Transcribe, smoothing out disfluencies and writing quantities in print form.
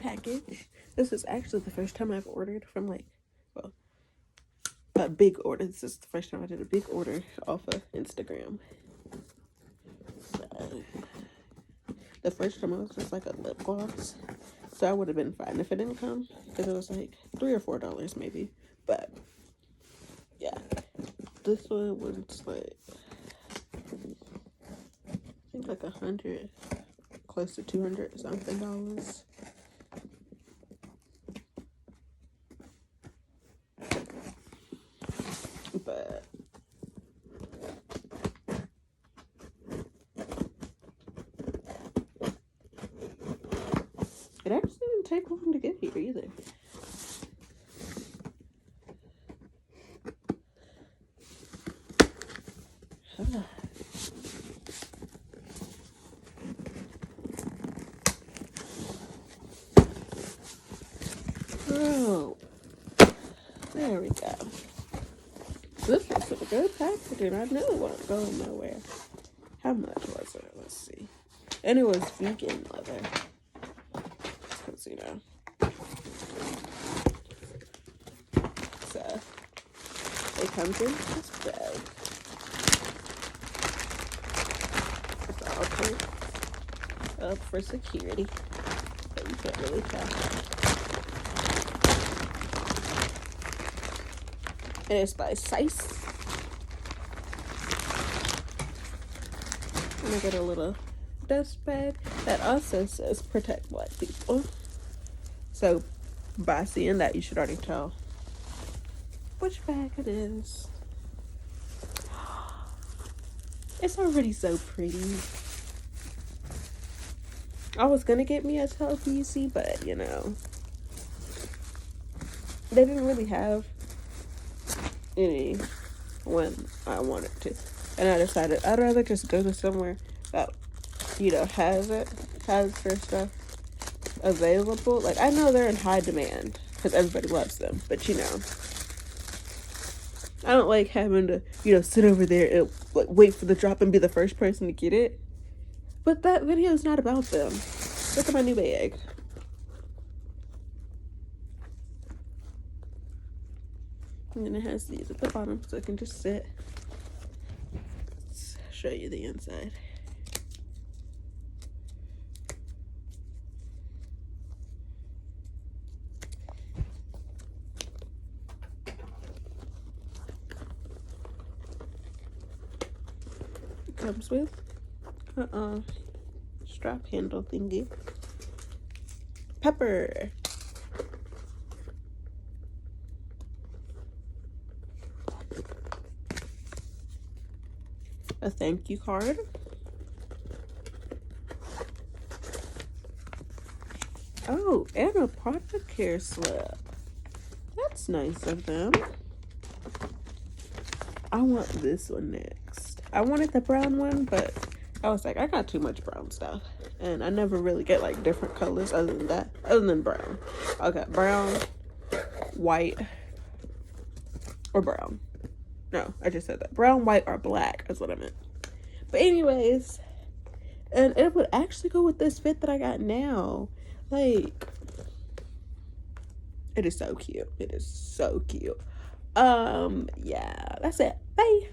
package. This is actually the first time I've ordered from like, well, a big order. This is the first time I did a big order off of Instagram. So, the first time it was just like a lip gloss. So I would have been fine if it didn't come. Because it was like $3 or $4 maybe. But, yeah. This one was like, I think like 100, close to 200 something dollars. But it actually didn't take long to get here either. Oh, there we go. This was some good packaging. I knew it wasn't going nowhere. How much was it? Let's see. And it was vegan leather. Because, you know. So, it comes in this bag. It's all taped up for security. But you can't really tell. And it's by Cise. And I got a little dust bag that also says protect black people. So by seeing that, you should already tell which bag it is. It's already so pretty. I was gonna get me a tall PC, but you know, they didn't really have any when I wanted to, and I decided I'd rather just go to somewhere that, you know, has their stuff available. Like, I know they're in high demand because everybody loves them, but you know, I don't like having to, you know, sit over there and like wait for the drop and be the first person to get it. But that video is not about them. Look at my new bag. And then it has these at the bottom so it can just sit. Let's show you the inside. It comes with strap handle thingy. Pepper. A thank you card. Oh, and a product care slip. That's nice of them. I want this one next. I wanted the brown one, but I was like, I got too much brown stuff. And I never really get like different colors other than brown. I got brown, white, or brown. No, I just said that. Brown, white, or black is what I meant. But anyways, and it would actually go with this fit that I got now. Like, it is so cute. It is so cute. Yeah, that's it. Bye.